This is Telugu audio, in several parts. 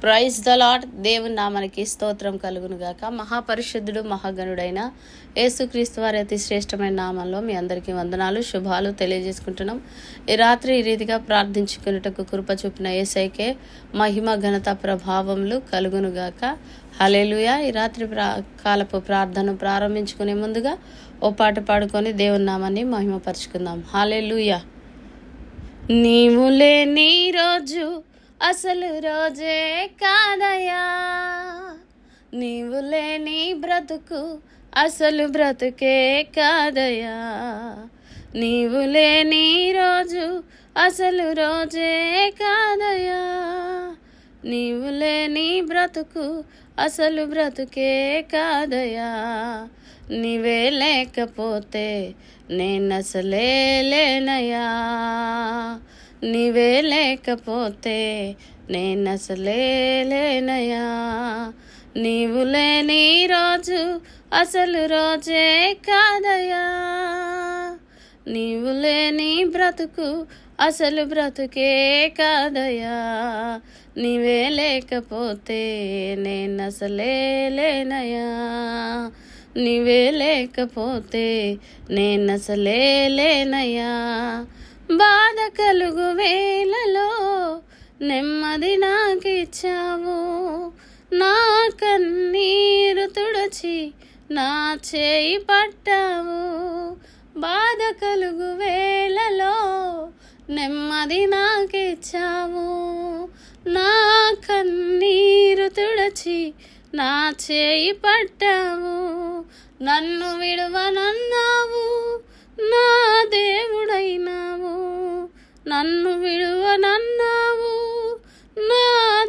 Praise the lord. దేవుని నామానికి స్తోత్రం కలుగును గాక. మహాపరిశుద్ధుడు మహాగణుడైన యేసుక్రీస్తు వారి అతి శ్రేష్టమైన నామంలో మీ అందరికీ వందనాలు, శుభాలు తెలియజేసుకుంటున్నాం. ఈ రాత్రి ఈ రీతిగా ప్రార్థించుకున్నటకు కృప చూపిన యేసయ్యకే మహిమ ఘనత ప్రభావములు కలుగును గాక. హల్లెలూయా. ఈ రాత్రి కాలపు ప్రార్థన ప్రారంభించుకునే ముందుగా ఓ పాట పాడుకొని దేవుని నామాన్ని మహిమపరుచుకుందాం. హల్లెలూయా. నీవు లేని రోజు అసలు రోజే కాదయా, నీవు లేని బ్రతుకు అసలు బ్రతుకే కాదయా, నీవు లేని రోజు అసలు రోజే కాదయా, నీవు లేని బ్రతుకు అసలు బ్రతుకే కాదయా, నీవే లేకపోతే నేనసలే లేనయా, నీవే లేకపోతే నేనసలే లేనయా, నీవు లేని రోజు అసలు రోజే కాదయా, నీవు లేని బ్రతుకు అసలు బ్రతుకే కాదయా, నీవే లేకపోతే నేనసలే లేనయా, నీవే లేకపోతే నేనసలే లేనయా, బాధ కలుగు వేళలో నెమ్మది నాకిచ్చావు, నా కన్నీరు తుడచి నా చేయి పట్టావు, బాధ కలుగు వేళలో నెమ్మది నాకిచ్చావు, నా కన్నీరు తుడచి నా చేయి పట్టావు, నన్ను విడువనన్నావు నా దేవుడైనావు, నన్ను విడువనన్నావు నా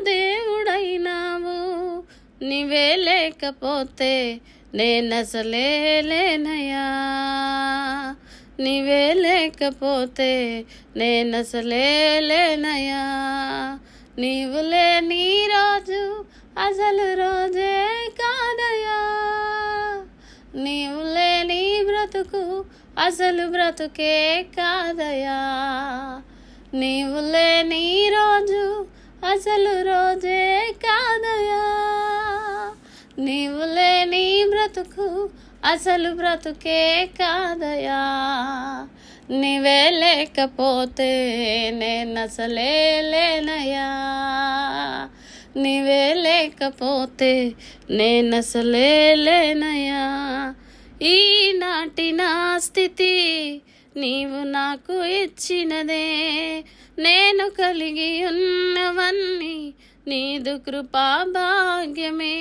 దేవుడైనావు, నీవే లేకపోతే నేనసలే లేనయా, నీవే లేకపోతే నేనసలే లేనయా, నీవు లేని రోజు అసలు రోజే కాదయా, నీవు లేని బ్రతుకు అసలు బ్రతుకే కాదయా, నీవు లేని రోజు అసలు రోజే కాదయా, నీవు లేని బ్రతుకు అసలు బ్రతుకే కాదయా, నీవే లేకపోతే నేనసలే లేనయా, నీవే లేకపోతే నేనసలే లేనయా, ఈనాటి నా స్థితి నీవు నాకు ఇచ్చినదే, నేను కలిగి ఉన్నవన్నీ నీదు కృపా భాగ్యమే,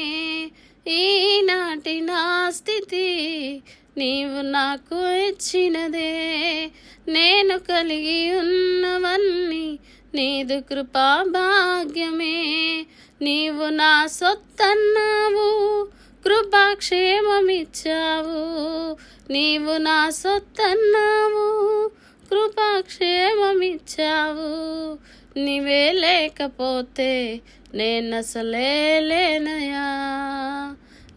ఈనాటి నా స్థితి నీవు నాకు ఇచ్చినదే, నేను కలిగి ఉన్నవన్నీ నీదు కృపా భాగ్యమే, నీవు నా సొత్తన్నావు కృపాక్షేమమిచ్చావు, నీవు నా సొత్తన్నావు కృపాక్షేమమిచ్చావు, నీవే లేకపోతే నేనసలే లేనయా,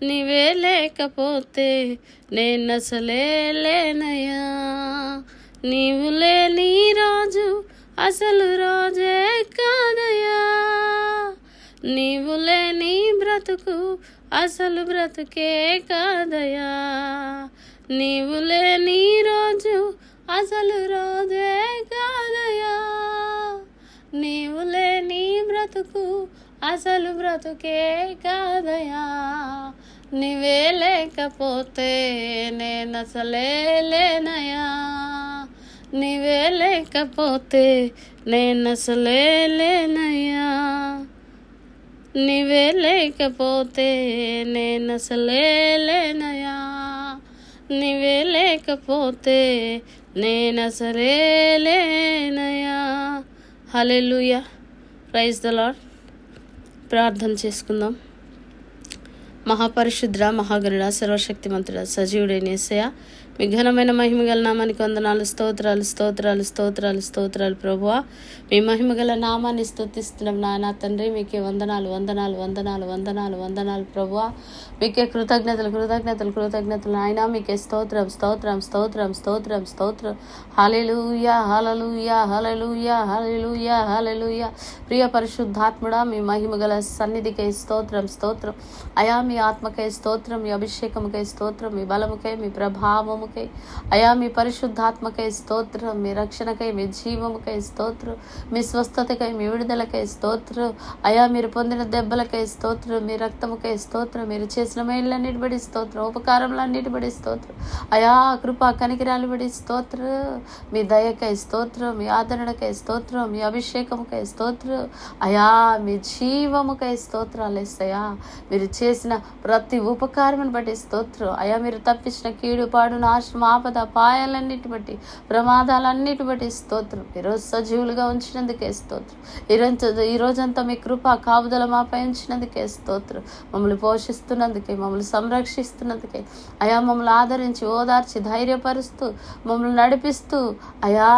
నీవే లేకపోతే నేనసలే లేనయా, నీవు లేని రోజు అసలు రోజే కాదయా, నీవు లేని బ్రతుకు అసలు బ్రతుకే కాదయా, నీవు లేని రోజు అసలు రోజే కాదయా, నీవు లేని బ్రతుకు అసలు బ్రతుకే కాదయా, నీవే లేకపోతే నేనసలే లేనయా, నీవే లేకపోతే నేనసలే లేనయా, నీవే లేకపోతే నేనసలే లేనయా, నీవే లేకపోతే నేనసలే లేనయా. హల్లెలూయా. Praise the lord. ప్రార్థన చేసుకుందాం. మహాపరిశుద్ర మహాగరుడ సర్వశక్తిమంతుడ సజీవుడైన యేసయ్య, మీ ఘనమైన మహిమగల నామానికి వందనాలు, స్తోత్రాలు స్తోత్రాలు స్తోత్రాలు స్తోత్రాలు ప్రభువా. మీ మహిమగల నామాన్ని స్తుతిస్తున్నాం నాయన తండ్రి. మీకే వందనాలు వందనాలు వందనాలు వందనాలు వందనాలు ప్రభువా. మీకే కృతజ్ఞతలు కృతజ్ఞతలు కృతజ్ఞతలు నాయన. మీకే స్తోత్రం స్తోత్రం స్తోత్రం స్తోత్రం స్తోత్రం. హల్లెలూయా హల్లెలూయా హల్లెలూయా హల్లెలూయా హల్లెలూయా. ప్రియ పరిశుద్ధాత్ముడా, మీ మహిమగల సన్నిధికై స్తోత్రం స్తోత్రం అయా. మీ ఆత్మకై స్తోత్రం, మీ అభిషేకముకై స్తోత్రం, మీ బలముకై, మీ ప్రభావముకై అయా, మీ పరిశుద్ధాత్మకై స్తోత్రం, మీ రక్షణకై, మీ జీవముకై స్తోత్రం, మీ స్వస్థతకై, మీ విడుదలకై స్తోత్రం అయా. మీరు పొందిన దెబ్బలకై స్తోత్రం, మీ రక్తముకై స్తోత్రం, మీరు చేసిన మేళ్ళన్నిటి బడి స్తోత్రం, ఉపకారములన్నిటి బడి స్తోత్రం అయా. కృపా కనికిరాలు బడి స్తోత్రం, మీ దయకై స్తోత్రం, మీ ఆదరణకై స్తోత్రం, మీ అభిషేకముకై స్తోత్రం అయా, మీ జీవముకై స్తోత్రాలు యేసయ్యా. మీరు చేసిన ప్రతి ఉపకారమును బట్టి స్తోత్రం అయా. మీరు తప్పించిన కీడు పాడు నాశనం ఆపద అపాయాలన్నిటి బట్టి ప్రమాదాలన్నిటి బట్టి స్తోత్రం. ఈరోజు సజీవులుగా ఉంచినందుకే స్తోత్రం. ఈ రోజంతా మీ కృప కాపుదల మాపై ఉంచినందుకే స్తోత్రం. మమ్మల్ని పోషిస్తున్నందుకే, మమ్మల్ని సంరక్షిస్తున్నందుకే అయా, మమ్మల్ని ఆదరించి ఓదార్చి ధైర్యపరుస్తూ మమ్మల్ని నడిపిస్తూ అయా,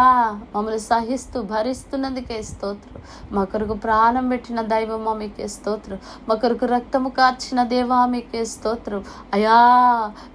మమ్మల్ని సహిస్తూ భరిస్తున్నందుకే స్తోత్రం. మా కొరకు ప్రాణం పెట్టిన దైవమా మీకే స్తోత్రం. మా కొరకు రక్తము కార్చిన దేవా మీకే స్తోత్రం అయా.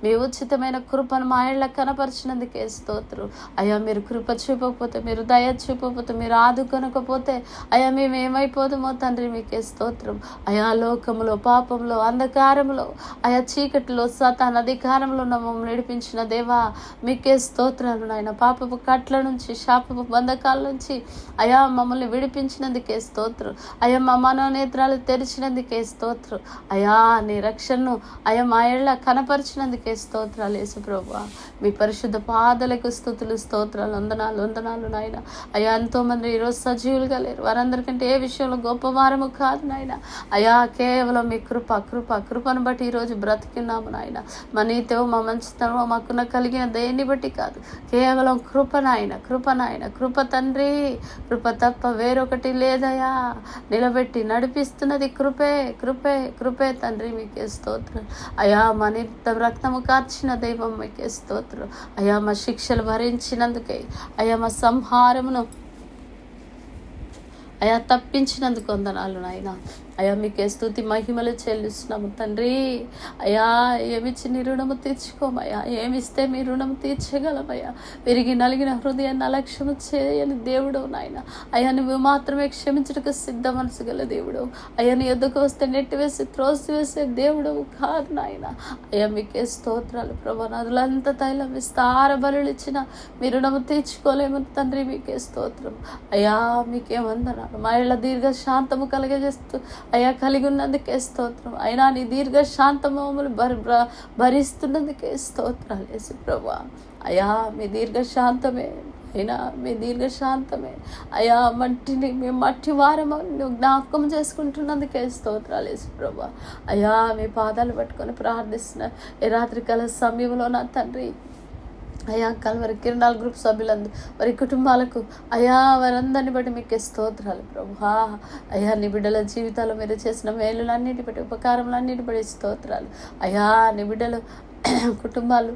మీ ఉచితమైన కృపను మా ఇళ్ళ కనపరిచినందుకే స్తోత్రం అయా. మీరు కృప చూపకపోతే, మీరు దయ చూపకపోతే, మీరు ఆదుకొనకపోతే అయా, మేము ఏమైపోతామో తండ్రి. మీకే స్తోత్రం అయా. లోకములో, పాపంలో, అంధకారంలో అయా, చీకటిలో, సాతాను అధికారంలో మమ్మల్ని నడిపించిన దేవా మీకే స్తోత్రాలు నాయన. పాపపు కట్ల నుంచి, శాపపు బంధకాల నుంచి అయా మమ్మల్ని విడిపించినందుకే స్తోత్రం అయా. మా మనోనేత్రాలు తెరిచినందుకే స్తోత్రం అయా. నీ రక్షణను అయా మా ఇళ్ళ కనపరిచినందుకే స్తోత్రాలు యేసు ప్రభువా. మీ పరిశుద్ధ పాదలకు స్తుతులు స్తోత్రాలు వందనాలు వందనాలు నాయన అయా. ఎంతోమంది ఈరోజు సజీవులుగా లేరు, వారందరికంటే ఏ విషయంలో గొప్పవారము కాదు నాయన అయా. కేవలం మీ కృప కృప కృపను బట్టి ఈరోజు బ్రతికున్నాము నాయన. మా నీతో, మా మంచితనం, మాకున్న కలిగిన దేన్ని బట్టి కాదు, కేవలం కృప నాయన, కృప నాయన, కృప తండ్రి. కృప తప్ప వేరొకటి లేదయా. నిలబెట్టి నడిపిస్తున్నది కృపే కృపే కృపే తండ్రి. మీకే స్తోత్రం అయా. మా నిత్యం రక్తము కార్చిన దైవం మీకే స్తోత్రం అయా. మా శిక్షలు భరించినందుకే అయా, మా సంహారమును అయా తప్పించినందుకు వందనాలు నాయన అయా. మీకే స్తుతి మహిమలు చెల్లిస్తున్నాము తండ్రి అయా. ఏమిచ్చి నీ రుణము తీర్చుకోమయ్యా, ఏమిస్తే మీ రుణము తీర్చగలమయ్యా. విరిగి నలిగిన హృదయాన్ని అలక్ష్యము చేయని దేవుడు నాయన అయా. నువ్వు మాత్రమే క్షమించడానికి సిద్ధ మనసు గల దేవుడు అయ్యా. నీ ఎద్దుకు వస్తే నెట్టివేసి త్రోసివేసే దేవుడు కాదు నాయన అయ్యా. మీకే స్తోత్రాలు ప్రభా. నదులంతా తైలం విస్తార బలులు ఇచ్చిన మీ రుణము తీర్చుకోలేము తండ్రి. మీకే స్తోత్రం అయా. మీకే వందనాలు. మా ఇళ్ళ దీర్ఘ శాంతము కలిగజేస్తూ అయా కలిగి ఉన్నందుకే స్తోత్రం అయినా. నీ దీర్ఘ శాంతము భరిస్తున్నందుకే స్తోత్రాలు యేసు ప్రభువా అయా. మీ దీర్ఘ శాంతమే అయినా, మీ దీర్ఘ శాంతమే అయా. మేము మట్టి వారమని నువ్వు జ్ఞాపకం చేసుకుంటున్నందుకే స్తోత్రాలు యేసు ప్రభువా అయా. మీ పాదాలు పట్టుకొని ప్రార్థిస్తున్నా ఈ రాత్రికాల సమయంలో నా తండ్రి అయా. కల్వరి కిరణాల గ్రూప్ సభ్యులందరూ, వారి కుటుంబాలకు అయా, వారందరిని బట్టి మీకే స్తోత్రాలు ప్రభువా అయా. నీ బిడ్డల జీవితాల్లో మీరు చేసిన మేలులన్నిటి బట్టి, ఉపకారములన్నిటి బట్టి స్తోత్రాలు అయా. నీ బిడ్డలు కుటుంబాలు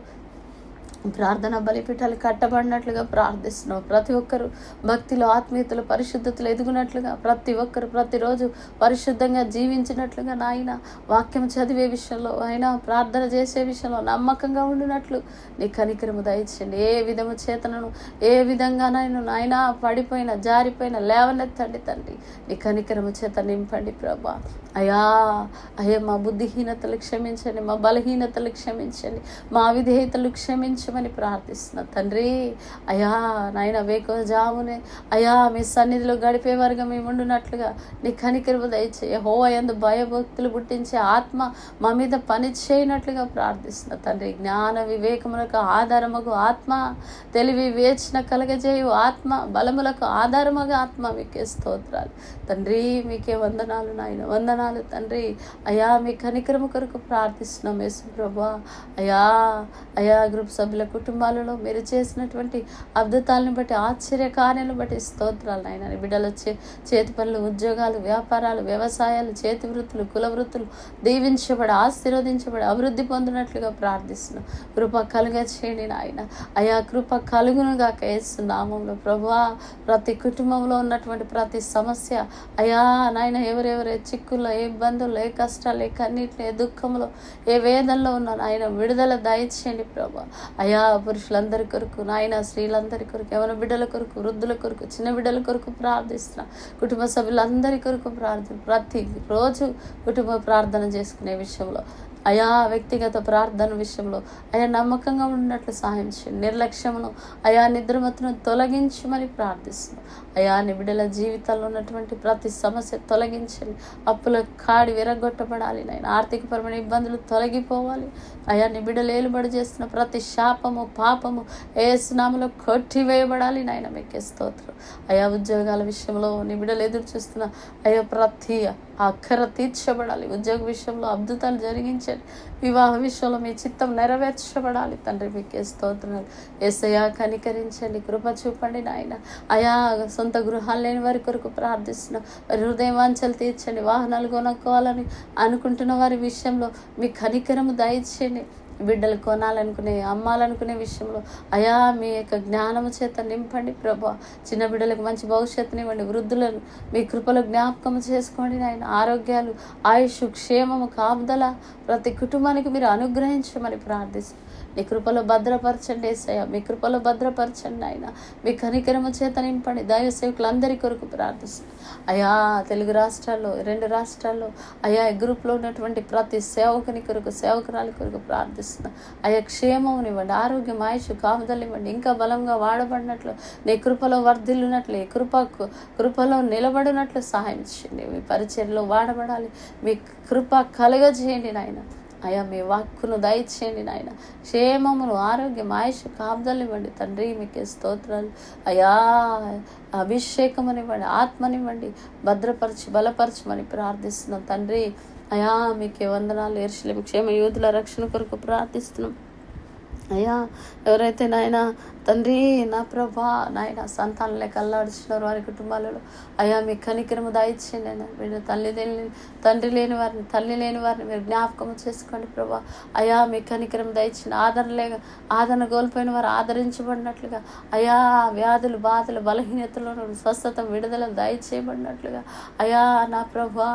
ప్రార్థన బలిపీఠాలు కట్టబడినట్లుగా ప్రార్థిస్తున్నాం. ప్రతి ఒక్కరు భక్తిలో, ఆత్మీయతలో, పరిశుద్ధతలు ఎదుగునట్లుగా, ప్రతి ఒక్కరు ప్రతిరోజు పరిశుద్ధంగా జీవించినట్లుగా నాయన, వాక్యం చదివే విషయంలో అయినా, ప్రార్థన చేసే విషయంలో నమ్మకంగా ఉండినట్లు నీ కనికరము దయచేయండి. ఏ విధము చేతనను, ఏ విధంగానైనా నాయన పడిపోయిన, జారిపోయిన లేవనెత్తండి తండ్రి. నీ కనికరము చేత నింపండి ప్రభా అయా. అయ్యా, మా బుద్ధిహీనతలు క్షమించండి, మా బలహీనతలు క్షమించండి, మా అవిధేయతలు క్షమించమని ప్రార్థిస్తున్నా తండ్రి అయా. నాయన వేకువజామునే అయా మీ సన్నిధిలో గడిపేవారుగా మేము ఉండునట్లుగా నీ కనికరము దయచేయి. యెహోవా యందు భయభక్తులు పుట్టించే ఆత్మ మా మీద పని చేయనట్లుగా ప్రార్థిస్తున్నా తండ్రి. జ్ఞాన వివేకములకు ఆధారముగు ఆత్మ, తెలివి వివేచన కలగజేయు ఆత్మ, బలములకు ఆధారముగా ఆత్మ మీకే స్తోత్రాలు తండ్రి. మీకే వందనాలు నాయన, వందనాలు తండ్రి అయా. మీ కనికరము కొరకు ప్రార్థిస్తున్నాం యేసు ప్రభువా అయా. అయా గ్రూప్ సభ్యుల బిడ్డల కుటుంబాలలో మీరు చేసినటువంటి అద్భుతాలను బట్టి, ఆశ్చర్య కార్యాలను బట్టి స్తోత్రాలు నాయన. నీ బిడ్డల చేతి పనులు, ఉద్యోగాలు, వ్యాపారాలు, వ్యవసాయాలు, చేతి వృత్తులు, కుల వృత్తులు దీవించబడి, ఆశీర్వదించబడి, అభివృద్ధి పొందినట్లుగా ప్రార్థిస్తున్నాం. కృప కలుగ చేయండి నాయన. అయా కృప కలుగునుగా యేసు నామములో ప్రభువా, ప్రతి కుటుంబంలో ఉన్నటువంటి ప్రతి సమస్య అయా నాయన, ఎవరెవరే చిక్కుల్లో, ఏ ఇబ్బందుల్లో, ఏ కష్టాలు, ఏ కన్నీటిలో, ఏ దుఃఖంలో, ఏ వేదనలో ఉన్న నాయన విడుదల దయచేయండి ప్రభా. అయా పురుషులందరి కొరకు నాయన, స్త్రీలందరి కొరకు, యవన బిడ్డల కొరకు, వృద్ధుల కొరకు, చిన్న బిడ్డల కొరకు ప్రార్థిస్తున్నా. కుటుంబ సభ్యులందరి కొరకు ప్రతి రోజు కుటుంబ ప్రార్థన చేసుకునే విషయంలో, అయా వ్యక్తిగత ప్రార్థన విషయంలో అయా నమ్మకంగా ఉన్నట్లు సహాయం చేయండి. నిర్లక్ష్యమును అయా నిద్రమత్తును తొలగించమని ప్రార్థిస్తున్నాం. అయా నీ బిడ్డల జీవితాల్లో ఉన్నటువంటి ప్రతి సమస్య తొలగించండి. అప్పుల కాడి విరగొట్టబడాలి నాయన. ఆర్థికపరమైన ఇబ్బందులు తొలగిపోవాలి. అయా నీ బిడ్డలు ఏలుబడి చేస్తున్న ప్రతి శాపము, పాపము యేసు నామములో కొట్టివేయబడాలి నాయన. మీకే స్తోత్రం. అయా ఉద్యోగాల విషయంలో నీ బిడ్డలు ఎదురు చూస్తున్న అయా ప్రతి అక్కర తీర్చబడాలి. ఉద్యోగ విషయంలో అద్భుతాలు జరిగించండి. వివాహ విషయంలో మీ చిత్తం నెరవేర్చబడాలి తండ్రి. మీకే స్తోత్రాలు. యేసయ్యా కనికరించండి, కృప చూపండి నాయన. అయా సొంత గృహాలు లేని వారి కొరకు ప్రార్థిస్తున్నాం. వారి హృదయ వాంఛలు తీర్చండి. వాహనాలు కొనుక్కోవాలని అనుకుంటున్న వారి విషయంలో మీ కనికరము దయచేయండి. బిడ్డలు కొనాలనుకునే, అమ్మాలనుకునే విషయంలో అయా మీ యొక్క జ్ఞానము చేత నింపండి ప్రభా. చిన్న బిడ్డలకు మంచి భవిష్యత్తునివ్వండి. వృద్ధులను మీ కృపలో జ్ఞాపకం చేసుకోండి నాయన. ఆరోగ్యాలు, ఆయుష్, క్షేమము, కాపుదల ప్రతి కుటుంబానికి మీరు అనుగ్రహించమని ప్రార్థిస్తాం. నీ కృపలో భద్రపరచండి యేసయ్య. మీ కృపలో భద్రపరచండి ఆయన. మీ కనికరము చేత నింపండి. దైవ సేవకులందరి కొరకు ప్రార్థిస్తాం. అయా తెలుగు రాష్ట్రాల్లో, 2 రాష్ట్రాల్లో అయా గ్రూప్లో ఉన్నటువంటి ప్రతి సేవకుని కొరకు, సేవకురాలి కొరకు ప్రార్థిస్తున్నాం. అయా క్షేమమునివ్వండి, ఆరోగ్యం, ఆయుష్, కాపుదలు ఇవ్వండి. ఇంకా బలంగా వాడబడినట్లు, నీ కృపలో వర్ధిల్లునట్లు, ఈ కృపలో నిలబడినట్లు సహాయం చేయండి. మీ పరిచర్లో వాడబడాలి. మీ కృప కలుగజేయండి నాయన. అయా మీ వాక్కును దయచేయండి నాయన. క్షేమమును, ఆరోగ్యం, ఆయుష్, కాపుదలు ఇవ్వండి తండ్రి. మీకే స్తోత్రాలు. అయా అభిషేకమునివ్వండి, ఆత్మనివ్వండి, భద్రపరచి బలపరచమని ప్రార్థిస్తున్నాం తండ్రి. అయా మీకే వందనాలు. యెరూషలేము క్షేమ యూదుల రక్షణ కొరకు ప్రార్థిస్తున్నాం. అయ్యా ఎవరైతే నాయన తండ్రి నా ప్రభా నాయన సంతానం లేక అల్లాడుచున్నారు వారి కుటుంబాలలో అయ్యా మీ కనికరము దయచేయండి అయినా. వీళ్ళు తండ్రి లేని వారిని, తల్లి లేని వారిని మీరు జ్ఞాపకం చేసుకోండి ప్రభా. అయ్యా మీ కనికరం దయచేయండి. ఆదరణ కోల్పోయిన వారు ఆదరించబడినట్లుగా, అయ్యా వ్యాధులు, బాధలు, బలహీనతలో స్వస్థత, విడుదల దయచేయబడినట్లుగా అయ్యా నా ప్రభా.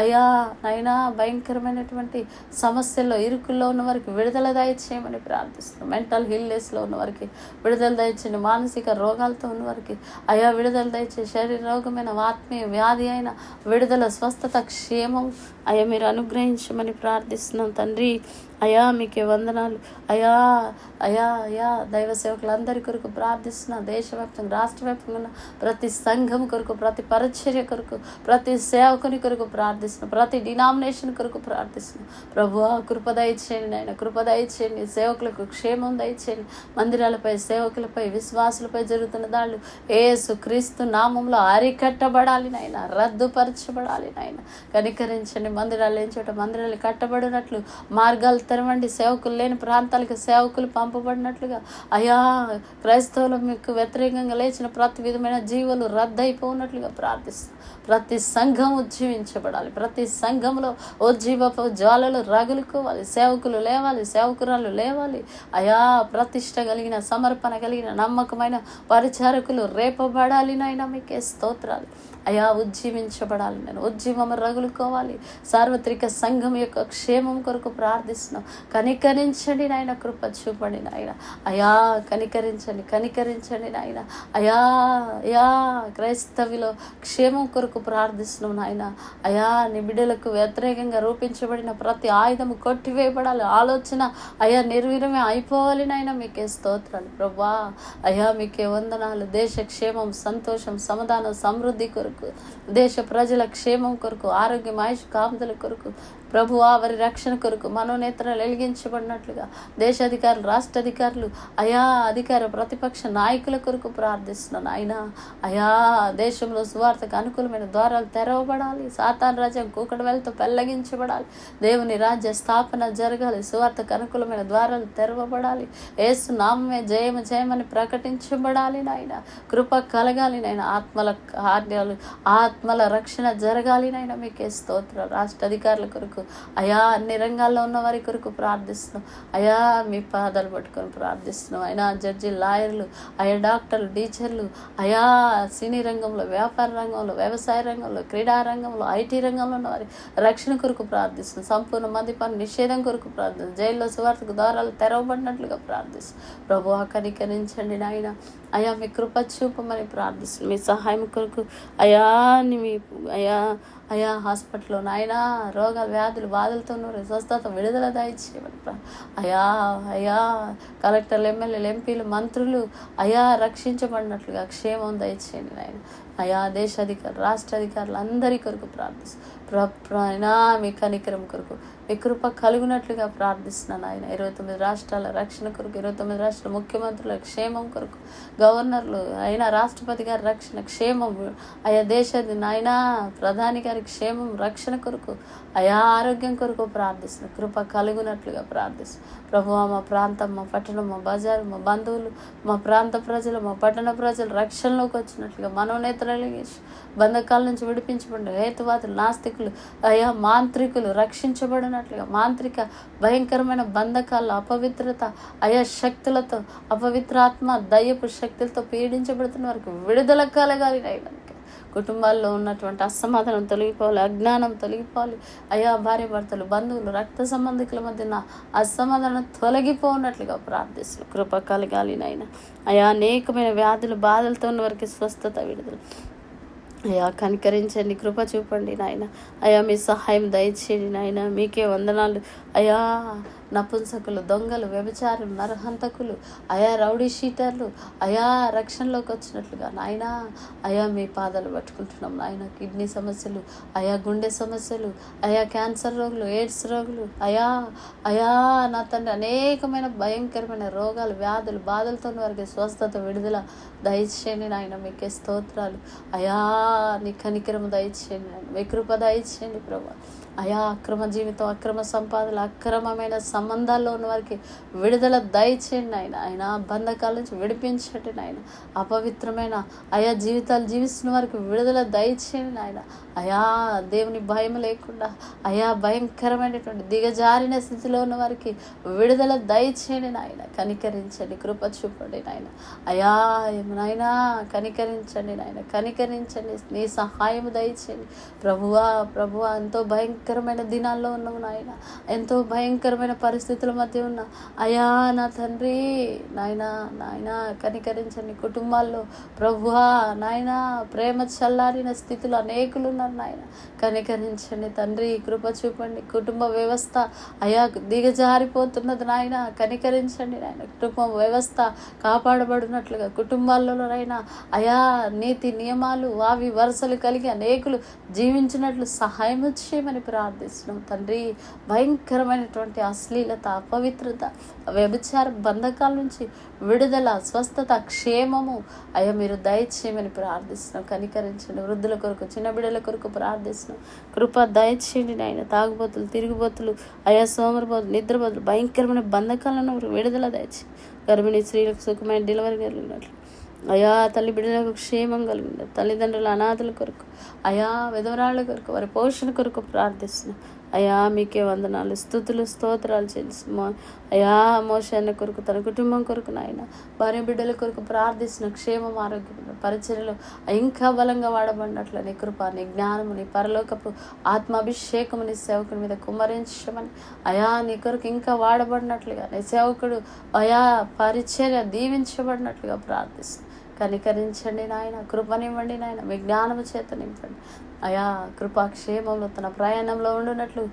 అయ్యా నైనా భయంకరమైనటువంటి సమస్యల్లో, ఇరుకుల్లో ఉన్న వారికి విడుదల దయచేయమని ప్రార్థిస్తున్నాం. మెంటల్ హిల్నెస్లో ఉన్న వారికి విడుదల దయచేయండి. మానసిక రోగాలతో ఉన్న వారికి అయా విడుదల దయచేసి, శరీర రోగమైన, ఆత్మీయ వ్యాధి అయిన విడుదల, స్వస్థత, క్షేమం అయ్యా మీరు అనుగ్రహించమని ప్రార్థిస్తున్నాం తండ్రి. అయా మీకే వందనాలు. అయా అయా అయా దైవ సేవకులందరి కొరకు ప్రార్థిస్తున్నాం. దేశవ్యాప్తంగా, రాష్ట్ర వ్యాప్తంగా ఉన్న ప్రతి సంఘం కొరకు, ప్రతి పరిచర్య కొరకు, ప్రతి సేవకుని కొరకు ప్రార్థిస్తున్నాం. ప్రతి డినామినేషన్ కొరకు ప్రార్థిస్తున్నాం. ప్రభువా కృప దయచేయండి నాయన, కృప దయచేయండి. సేవకులకు క్షేమం దయచేయండి. మందిరాలపై, సేవకులపై, విశ్వాసులపై జరుగుతున్న దాళ్ళు యేసు క్రీస్తు నామంలో అరికట్టబడాలి నాయన, రద్దుపరచబడాలి నాయన. కనికరించండి. మందిరాలు లేని చోట మందిరాలు కట్టబడినట్లు మార్గాలు తెరవండి. సేవకులు లేని ప్రాంతాలకు సేవకులు పంపబడినట్లుగా అయా క్రైస్తవులు మీకు వ్యతిరేకంగా లేచిన ప్రతి విధమైన జీవులు రద్దయిపోయినట్లుగా ప్రార్థిస్తాం. ప్రతి సంఘం ఉజ్జీవించబడాలి. ప్రతి సంఘంలో ఉజ్జీవపు జ్వాలలు రగులుకోవాలి. సేవకులు లేవాలి, సేవకురాలు లేవాలి. అయా ప్రతిష్ట కలిగిన, సమర్పణ కలిగిన, నమ్మకమైన పరిచారకులు రేపబడాలి నాయన. మీకే స్తోత్రాలు. అయా ఉజ్జీవించబడాలి, నేను ఉజ్జీవం రగులుకోవాలి. సార్వత్రిక సంఘం యొక్క క్షేమం కొరకు ప్రార్థిస్తున్నాం. కనికరించండి నాయన, కృప చూపండి నాయన. అయా కనికరించండి నాయన. అయా అయా క్రైస్తవిలో క్షేమం కొరకు ప్రార్థిస్తున్నాం నాయన. అయా నీ బిడ్డలకు వ్యతిరేకంగా రూపించబడిన ప్రతి ఆయుధము కొట్టివేయబడాలి. ఆలోచన అయా నిర్వీర్యమే అయిపోవాలి నాయన. మీకే స్తోత్రాలు ప్రభా. అయా మీకే వందనాలు. దేశ క్షేమం, సంతోషం, సమాధానం, సమృద్ధి కొరకు, దేశ ప్రజల క్షేమం కొరకు, ఆరోగ్యం, ఆయుష్, కాపుదల కొరకు ప్రభువా వారి రక్షణ కొరకు మనోనేత్రాలు వెలిగించబడినట్లుగా దేశాధికారులు, రాష్ట్ర అధికారులు, అయా అధికార ప్రతిపక్ష నాయకుల కొరకు ప్రార్థిస్తున్నాను. అయా దేశంలో సువార్తకు అనుకూలమైన ద్వారాలు తెరవబడాలి. సాతాన్ రాజ్యం కూకటి వేలతో పెళ్లగించబడాలి. దేవుని రాజ్య స్థాపన జరగాలి. సువార్తకు అనుకూలమైన ద్వారాలు తెరవబడాలి. యేసు నామమే జయము జయమని ప్రకటించబడాలి. నాయన కృప కలగాలి. నాయన ఆత్మల కార్యాలు, ఆత్మల రక్షణ జరగాలి. నాయన మీకే స్తోత్రం. రాష్ట్ర అధికారుల కొరకు, అయా అన్ని రంగాల్లో ఉన్న వారి కొరకు ప్రార్థిస్తున్నాం. అయా మీ పాదాలు పట్టుకొని ప్రార్థిస్తున్నాం. అయినా జడ్జి, లాయర్లు, అయా డాక్టర్లు, టీచర్లు, అయా సినీ రంగంలో, వ్యాపార రంగంలో, వ్యవసాయ రంగంలో, క్రీడా రంగంలో, ఐటీ రంగంలో ఉన్న వారి రక్షణ కొరకు ప్రార్థిస్తున్నాం. సంపూర్ణ మద్యపాన నిషేధం కొరకు ప్రార్థిస్తున్నాం. జైల్లో సువార్తకు ద్వారాలు తెరవబడినట్లుగా ప్రార్థిస్తున్నాం. ప్రభువా కనికరించండి నాయన. అయా మీ కృప చూపమని ప్రార్థిస్తున్నాం. మీ సహాయం కొరకు అయా మీ అయా హాస్పిటల్లో నాయన రోగాలు, వ్యాధులు, బాధలతో స్వస్థత, విడుదల దయచేయమని అయా కలెక్టర్లు, ఎమ్మెల్యేలు, ఎంపీలు, మంత్రులు అయా రక్షించబడినట్లుగా క్షేమం దయచేయండి నాయన. అయా దేశాధికారులు, రాష్ట్ర అధికారులు అందరి కొరకు ప్రార్థిస్తున్నాను. మీ కనికరం కొరకు మీ కృప కలుగునట్లుగా ప్రార్థిస్తున్నాను ఆయన. 29 రాష్ట్రాల రక్షణ కొరకు, 29 రాష్ట్రాల ముఖ్యమంత్రుల క్షేమం కొరకు, గవర్నర్లు అయినా రాష్ట్రపతి గారి రక్షణ క్షేమం, అయా దేశ నాయన ప్రధాని గారి క్షేమం రక్షణ కొరకు, అయా ఆరోగ్యం కొరకు ప్రార్థిస్తున్నాను. కృప కలుగునట్లుగా ప్రార్థిస్తున్నాను. ప్రభువా మా ప్రాంతం, మా పట్టణం, మా బజారు, మా బంధువులు, మా ప్రాంత ప్రజలు, మా పట్టణ ప్రజలు రక్షణలోకి వచ్చినట్లుగా మనోనేత్రాలు బంధకాల నుంచి విడిపించబడి, హేతువాదులు, నాస్తికులు, అయా మాంత్రికులు రక్షించబడినట్లుగా, మాంత్రిక భయంకరమైన బంధకాల అపవిత్రత, అయా శక్తులతో, అపవిత్రాత్మ దయ్యపు శక్తులతో పీడించబడుతున్న వారికి విడుదల కలగాలి. కుటుంబాల్లో ఉన్నటువంటి అసమాధానం తొలగిపోవాలి, అజ్ఞానం తొలగిపోవాలి. అయా భార్య భర్తలు, బంధువులు, రక్త సంబంధికుల మధ్య అసమాధానం తొలగిపోనట్లుగా ప్రార్థిస్తున్నాం. కృప కలగాలి నాయన. అయా అనేకమైన వ్యాధులు, బాధలతో ఉన్న వారికి స్వస్థత, విడుదల అయా కనికరించండి, కృప చూపండి నాయన. అయా మీ సహాయం దయచేయండి నాయన. మీకే వందనాలు. అయా నపుంసకులు, దొంగలు, వ్యభిచారులు, నరహంతకులు, అయా రౌడీ షీటర్లు అయా రక్షణలోకి వచ్చినట్లుగా నాయన అయా మీ పాదాలు పట్టుకుంటున్నాం నాయన. కిడ్నీ సమస్యలు, అయా గుండె సమస్యలు, అయా క్యాన్సర్ రోగులు, ఎయిడ్స్ రోగులు, అయా నా తండ్రి అనేకమైన భయంకరమైన రోగాలు, వ్యాధులు, బాధలతో వారికి స్వస్థత, విడుదల దయచేయండి నాయన. మీకే స్తోత్రాలు. అయా నీ కనికరము దయచేయండి నాయన. మీ కృప దయచేయండి ప్రభా. అయా అక్రమ జీవితం, అక్రమ సంపాదనలు, అక్రమమైన సంబంధాల్లో ఉన్న వారికి విడుదల దయచేయండి నాయన. ఆయన బంధకాల నుంచి విడిపించండి నాయన. అపవిత్రమైన అయా జీవితాలు జీవిస్తున్న వారికి విడుదల దయచేయండి నాయన. అయా దేవుని భయం లేకుండా అయా భయంకరమైనటువంటి దిగజారిన స్థితిలో ఉన్న వారికి విడుదల దయచేయండి నాయన. కనికరించండి, కృప చూపండి నాయన. అయా నాయన కనికరించండి నాయన, కనికరించండి. నీ సహాయం దయచేయండి ప్రభువా. ఎంతో భయంకరమైన దినాల్లో ఉన్నాము నాయన, ఎంతో భయంకరమైన పరిస్థితుల మధ్య ఉన్నా అయా నా తండ్రి నాయన కనికరించండి. కుటుంబాల్లో ప్రభువా నాయన ప్రేమ చల్లారిన స్థితిలో అనేకులు ఉన్నారు నాయన. కనికరించండి తండ్రి, కృప చూపండి. కుటుంబ వ్యవస్థ అయా దిగజారిపోతున్నది నాయన, కనికరించండి నాయన. కుటుంబ వ్యవస్థ కాపాడబడినట్లుగా కుటుంబాల్లోనైనా అయా నీతి నియమాలు వావి వరుసలు కలిగి అనేకులు జీవించినట్లు సహాయం చేయమని ప్రార్థిస్తున్నాం తండ్రి. భయంకరమైనటువంటి అశ్లీలత, అపవిత్రత, వ్యభిచార బంధకాల నుంచి విడుదల, స్వస్థత, క్షేమము అయ్యా మీరు దయచేయమని ప్రార్థిస్తున్నాం. కనికరించండి. వృద్ధుల కొరకు, చిన్న బిడ్డల కొరకు ప్రార్థిస్తున్నాం. కృప దయచేయండి నాయన. తాగుబోతులు, తిరుగుబోతులు, అయా సోమరిబోతులు, నిద్రబోతులు, భయంకరమైన బంధకాలను విడుదల దయచేయండి. గర్భిణీ స్త్రీలకు సుఖమైన డెలివరీ కలిగినట్లు అయా తల్లి బిడ్డలకు క్షేమం కలిగింది. తల్లిదండ్రుల అనాథల కొరకు, అయా విధవరాళ్ళ కొరకు, వారి పోషణ కొరకు ప్రార్థిస్తున్నాం. అయా మీకే వందనాలు, స్తుతులు, స్తోత్రాలు చెల్లిస్తున్నాం. అయా మోషే అన్న కొరకు, తన కుటుంబం కొరకు నాయన, భార్య బిడ్డల కొరకు ప్రార్థిస్తున్న క్షేమం, ఆరోగ్యం, పరిచర్యలో ఇంకా బలంగా వాడబడినట్లు నీ కృప, నీ జ్ఞానము, నీ పరలోకపు ఆత్మాభిషేకము నీ సేవకుడి మీద కుమ్మరించమని అయా నీ కొరకు ఇంకా వాడబడినట్లుగా నీ సేవకుడు అయా పరిచర్య దీవించబడినట్లుగా ప్రార్థిస్తున్నాం. కనికరించండి నాయన, కృపనివ్వండి నాయన, మీ జ్ఞానము చేత నింపండి అయా. కృపాక్షేమంలో తన ప్రయాణంలో ఉండునట్లు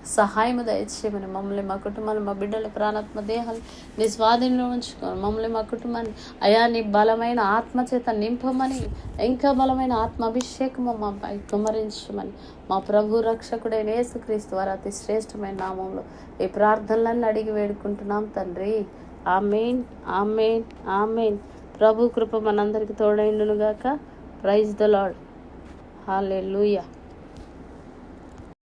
సహాయము దయచేయమని మమ్మల్ని, మా కుటుంబాన్ని, మా బిడ్డల ప్రాణాత్మ దేహాలు నీ స్వాధీనంలో ఉంచుకోమని మమ్మల్ని, మా కుటుంబాన్ని అయా నీ బలమైన ఆత్మ చేత నింపమని, ఇంకా బలమైన ఆత్మ అభిషేకము మాపై కుమ్మరించమని మా ప్రభు రక్షకుడైన యేసుక్రీస్తు వారి అతి శ్రేష్టమైన నామంలో ఈ ప్రార్థనలన్నీ అడిగి వేడుకుంటున్నాం తండ్రి. ఆమేన్, ఆమేన్, ఆమేన్. ప్రభు కృప మనందరికి తోడైండునుగాక. Praise the lord. హల్లెలూయా.